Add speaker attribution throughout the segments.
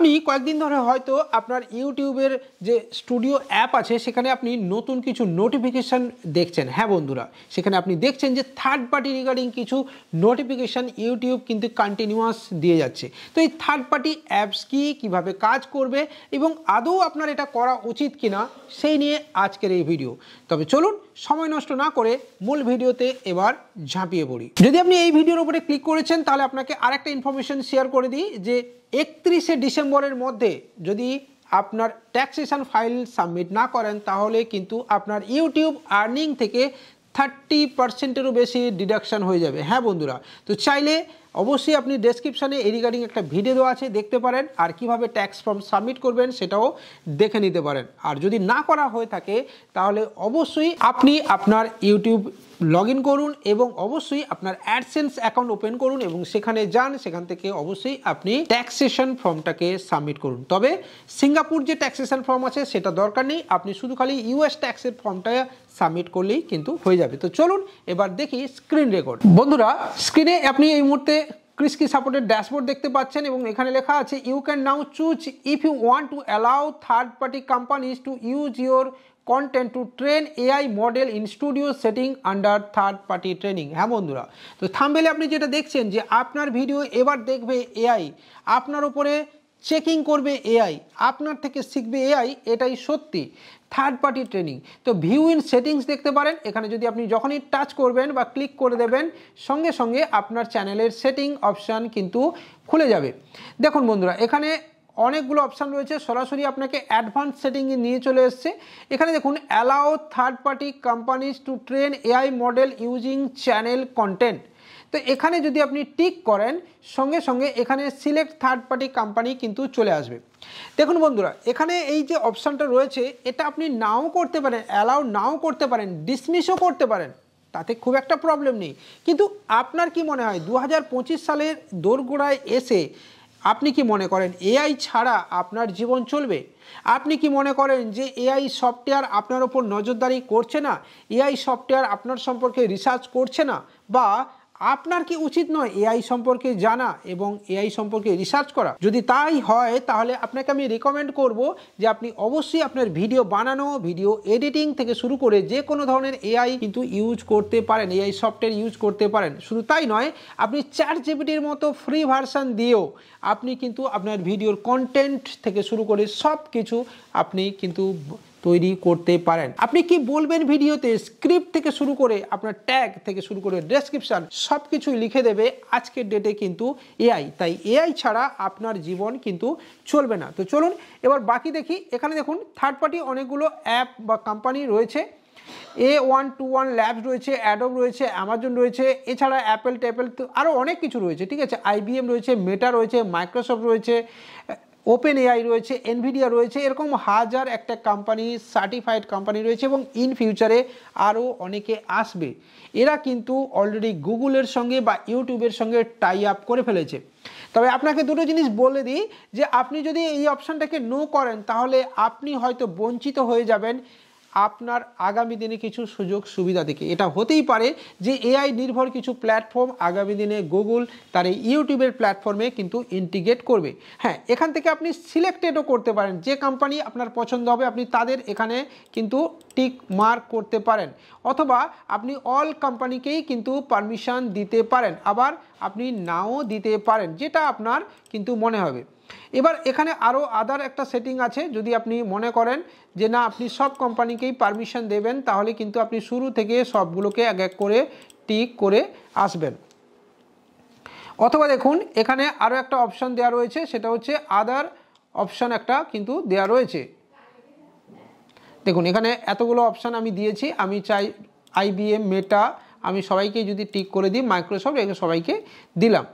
Speaker 1: আপনি কয়েকদিন ধরে হয়তো আপনার ইউটিউবের যে স্টুডিও অ্যাপ আছে সেখানে আপনি নতুন কিছু নোটিফিকেশান দেখছেন। হ্যাঁ বন্ধুরা, সেখানে আপনি দেখছেন যে থার্ড পার্টি রিগার্ডিং কিছু নোটিফিকেশান ইউটিউব কিন্তু কন্টিনিউয়াস দিয়ে যাচ্ছে। তো এই থার্ড পার্টি অ্যাপস কি, কীভাবে কাজ করবে এবং আদৌ আপনার এটা করা উচিত কিনা সেই নিয়ে আজকের এই ভিডিও। তবে চলুন সময় নষ্ট না করে মূল ভিডিওতে এবার ঝাঁপিয়ে পড়ি। যদি আপনি এই ভিডিওর উপরে ক্লিক করেছেন তাহলে আপনাকে আরেকটা ইনফরমেশন শেয়ার করে দিই যে 31শে ডিসেম্বরের মধ্যে যদি আপনার ট্যাক্সেশন ফাইল সাবমিট না করেন তাহলে কিন্তু আপনার ইউটিউব আর্নিং থেকে 30%-এরও বেশি ডিডাকশান হয়ে যাবে। হ্যাঁ বন্ধুরা, তো চাইলে অবশ্যই আপনি ডেসক্রিপশানে এই রিগার্ডিং একটা ভিডিও দেওয়া আছে, দেখতে পারেন, আর কিভাবে ট্যাক্স ফর্ম সাবমিট করবেন সেটাও দেখে নিতে পারেন। আর যদি না করা হয়ে থাকে তাহলে অবশ্যই আপনি আপনার ইউটিউব লগ ইন করুন এবং অবশ্যই আপনার অ্যাডসেন্স অ্যাকাউন্ট ওপেন করুন এবং সেখানে যান, সেখান থেকে অবশ্যই আপনি ট্যাক্সেশন ফর্মটাকে সাবমিট করুন। তবে সিঙ্গাপুর যে ট্যাক্সেশন ফর্ম আছে সেটা দরকার নেই, আপনি শুধু খালি ইউএস ট্যাক্সের ফর্মটা সাবমিট করলেই কিন্তু হয়ে যাবে। তো চলুন এবার দেখি স্ক্রিন রেকর্ড। বন্ধুরা, স্ক্রিনে আপনি এই মুহূর্তে ক্রিসকি সাপোর্টের ড্যাশবোর্ড দেখতে পাচ্ছেন এবং এখানে লেখা আছে you can now choose if you want to allow third party companies to use your content to train AI model in studio setting under third party training. হ্যাঁ বন্ধুরা, তো থাম্বনেলে আপনি যেটা দেখছেন যে আপনার ভিডিও এবার দেখবে এআই, আপনার উপরে চেকিং করবে এআই, আপনার থেকে শিখবে এআই, এটাই সত্যি থার্ড পার্টি ট্রেনিং। তো ভিউ ইন সেটিংস দেখতে পারেন, এখানে যদি আপনি যখনই টাচ করবেন বা ক্লিক করে দেবেন সঙ্গে সঙ্গে আপনার চ্যানেলের সেটিং অপশান কিন্তু খুলে যাবে। দেখুন বন্ধুরা, এখানে অনেকগুলো অপশান রয়েছে, সরাসরি আপনাকে অ্যাডভান্স সেটিংয়ে নিয়ে চলে এসছে। এখানে দেখুন allow third party companies two train AI model using channel content. তো এখানে যদি আপনি টিক করেন সঙ্গে সঙ্গে এখানে সিলেক্ট থার্ড পার্টি কোম্পানি কিন্তু চলে আসবে। দেখুন বন্ধুরা, এখানে এই যে অপশানটা রয়েছে এটা আপনি নাও করতে পারেন, অ্যালাউ নাও করতে পারেন, ডিসমিসও করতে পারেন, তাতে খুব একটা প্রবলেম নেই। কিন্তু আপনার কি মনে হয় 2025 সালের দোরগোড়ায় এসে আপনি কি মনে করেন এআই ছাড়া আপনার জীবন চলবে? আপনি কি মনে করেন যে এআই সফটওয়্যার আপনার ওপর নজরদারি করছে না, এআই সফটওয়্যার আপনার সম্পর্কে রিসার্চ করছে না, বা আপনার কি উচিত নয় এআই সম্পর্কে জানা এবং এআই সম্পর্কে রিসার্চ করা? যদি তাই হয় তাহলে আপনাকে আমি রেকমেন্ড করব যে আপনি অবশ্যই আপনার ভিডিও বানানো, ভিডিও এডিটিং থেকে শুরু করে যে কোনো ধরনের এআই কিন্তু ইউজ করতে পারেন, এআই সফটওয়্যার ইউজ করতে পারেন। শুধু তাই নয়, আপনি চ্যাট জিপিটির মতো ফ্রি ভার্সন দিয়েও আপনি কিন্তু আপনার ভিডিওর কন্টেন্ট থেকে শুরু করে সব কিছু আপনি কিন্তু তৈরি করতে পারেন। আপনি কি বলবেন ভিডিওতে, স্ক্রিপ্ট থেকে শুরু করে আপনার ট্যাগ থেকে শুরু করে ডেসক্রিপশন সব কিছুই লিখে দেবে আজকের ডেটে কিন্তু এআই। তাই এআই ছাড়া আপনার জীবন কিন্তু চলবে না। তো চলুন এবার বাকি দেখি। এখানে দেখুন থার্ড পার্টি অনেকগুলো অ্যাপ বা কোম্পানি রয়েছে, A121 ল্যাবস রয়েছে, অ্যাডোব রয়েছে, অ্যামাজন রয়েছে, এছাড়া অ্যাপেল ট্যাপেল আরও অনেক কিছু রয়েছে, ঠিক আছে। IBM রয়েছে, মেটা রয়েছে, মাইক্রোসফট রয়েছে, ওপেন এআই রয়েছে, এনভিডিয়া রয়েছে, এরকম হাজার একটা কোম্পানি, সার্টিফাইড কোম্পানি রয়েছে এবং ইন ফিউচারে আরও অনেকে আসবে। এরা কিন্তু অলরেডি গুগলের সঙ্গে বা ইউটিউবের সঙ্গে টাই আপ করে ফেলেছে। তবে আপনাকে দুটো জিনিস বলে দিই যে আপনি যদি এই অপশানটাকে নো করেন তাহলে আপনি হয়তো বঞ্চিত হয়ে যাবেন আপনার আগামী দিনে কিছু সুযোগ সুবিধা থেকে। এটা হতেই পারে যে এআই নির্ভর কিছু প্ল্যাটফর্ম আগামী দিনে গুগল তার এই ইউটিউবের প্ল্যাটফর্মে কিন্তু ইন্টিগ্রেট করবে। হ্যাঁ, এখান থেকে আপনি সিলেক্টেডও করতে পারেন, যে কোম্পানি আপনার পছন্দ হবে আপনি তাদের এখানে কিন্তু টিক মার্ক করতে পারেন, অথবা আপনি অল কোম্পানিকেই কিন্তু পারমিশন দিতে পারেন, আবার আপনি নাও দিতে পারেন, যেটা আপনার কিন্তু মনে হবে। এবার এখানে আরও আদার একটা সেটিং আছে, যদি আপনি মনে করেন যে না আপনি সব কোম্পানিকেই পারমিশন দেবেন তাহলে কিন্তু আপনি শুরু থেকে সবগুলোকে এক এক করে টিক করে আসবেন। অথবা দেখুন এখানে আরও একটা অপশান দেওয়া রয়েছে, সেটা হচ্ছে আদার অপশান একটা কিন্তু দেওয়া রয়েছে। দেখুন এখানে এতগুলো অপশান আমি দিয়েছি, আমি চাই IBM, মেটা, আমি সবাইকে যদি টিক করে দিই, মাইক্রোসফট, এগুলো সবাইকে দিলাম।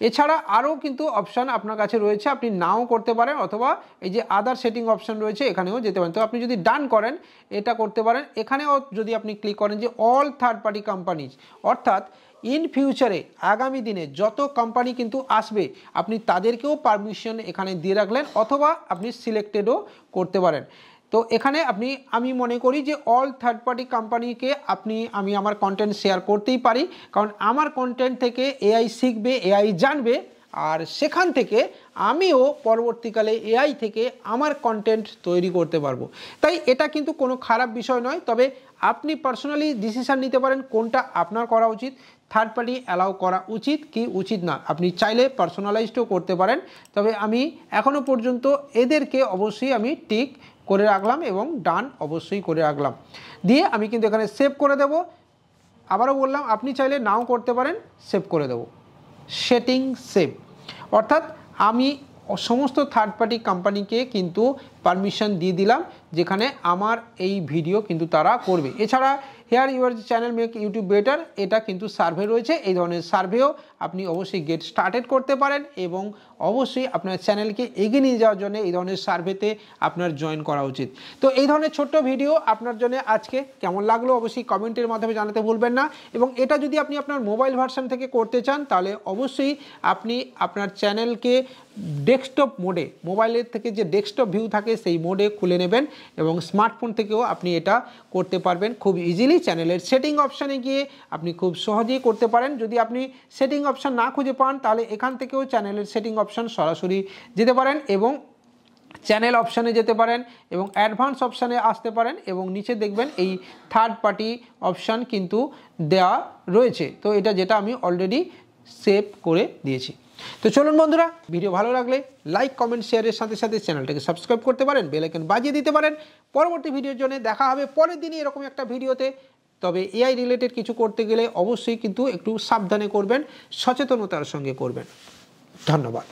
Speaker 1: এছাড়া আরও কিন্তু অপশান আপনার কাছে রয়েছে, আপনি নাও করতে পারেন, অথবা এই যে আদার সেটিং অপশান রয়েছে এখানেও যেতে পারেন। তো আপনি যদি ডান করেন এটা করতে পারেন। এখানেও যদি আপনি ক্লিক করেন যে অল থার্ড পার্টি কোম্পানিজ, অর্থাৎ ইন ফিউচারে আগামী দিনে যত কোম্পানি কিন্তু আসবে আপনি তাদেরকেও পারমিশন এখানে দিয়ে রাখলেন, অথবা আপনি সিলেক্টেডও করতে পারেন। তো এখানে আমি মনে করি যে অল থার্ড পার্টি কোম্পানিকে আমি আমার কন্টেন্ট শেয়ার করতেই পারি, কারণ আমার কন্টেন্ট থেকে এআই শিখবে, এআই জানবে, আর সেখান থেকে আমিও পরবর্তীকালে এআই থেকে আমার কন্টেন্ট তৈরি করতে পারবো। তাই এটা কিন্তু কোনো খারাপ বিষয় নয়, তবে আপনি পার্সোনালি ডিসিশন নিতে পারেন কোনটা আপনার করা উচিত, থার্ড পার্টি অ্যালাউ করা উচিত কি উচিত না। আপনি চাইলে পার্সোনালাইজডও করতে পারেন, তবে আমি এখনও পর্যন্ত এদেরকে অবশ্যই আমি টিক করে রাখলাম এবং ডান অবশ্যই করে রাখলাম। দিয়ে আমি কিন্তু এখানে সেভ করে দেব। আবারও বললাম, আপনি চাইলে নাও করতে পারেন, সেভ করে দেব। সেটিং সেভ, অর্থাৎ আমি সমস্ত থার্ড পার্টি কোম্পানিকে কিন্তু পারমিশন দিয়ে দিলাম যেখানে আমার এই ভিডিও কিন্তু তারা করবে। এছাড়া hear your channel make YouTube better, এটা কিন্তু সার্ভে রয়েছে। এই ধরনের সার্ভেও আপনি অবশ্যই গেট স্টার্টেড করতে পারেন এবং অবশ্যই আপনার চ্যানেলকে এগিয়ে নিয়ে যাওয়ার জন্য এই ধরনের সার্ভেতে আপনার জয়েন করা উচিত। তো এই ধরনের ছোট্ট ভিডিও আপনার জন্য আজকে কেমন লাগলো অবশ্যই কমেন্টের মাধ্যমে জানাতে ভুলবেন না। এবং এটা যদি আপনি আপনার মোবাইল ভার্সন থেকে করতে চান তাহলে অবশ্যই আপনি আপনার চ্যানেলকে ডেস্কটপ মোডে, মোবাইলের থেকে যে ডেস্কটপ ভিউ থাকে সেই মোডে খুলে নেবেন এবং স্মার্টফোন থেকেও আপনি এটা করতে পারবেন খুব ইজিলি। চ্যানেলের সেটিং অপশানে গিয়ে আপনি খুব সহজেই করতে পারেন। যদি আপনি সেটিং অপশান না খুঁজে পান তাহলে এখান থেকেও চ্যানেলের সেটিং অপশান সরাসরি যেতে পারেন এবং চ্যানেল অপশানে যেতে পারেন এবং অ্যাডভান্স অপশানে আসতে পারেন এবং নিচে দেখবেন এই থার্ড পার্টি অপশান কিন্তু দেওয়া রয়েছে। তো এটা যেটা আমি অলরেডি সেভ করে দিয়েছি। তো চলুন বন্ধুরা, ভিডিও ভালো লাগলে লাইক কমেন্ট শেয়ারের সাথে সাথে চ্যানেলটাকে সাবস্ক্রাইব করতে পারেন, বেল আইকন বাজিয়ে দিতে পারেন। পরবর্তী ভিডিওর জন্য দেখা হবে পরের দিনই এরকম একটা ভিডিওতে। তবে এআই রিলেটেড কিছু করতে গেলে অবশ্যই কিন্তু একটু সাবধানে করবেন, সচেতনতার সঙ্গে করবেন। ধন্যবাদ।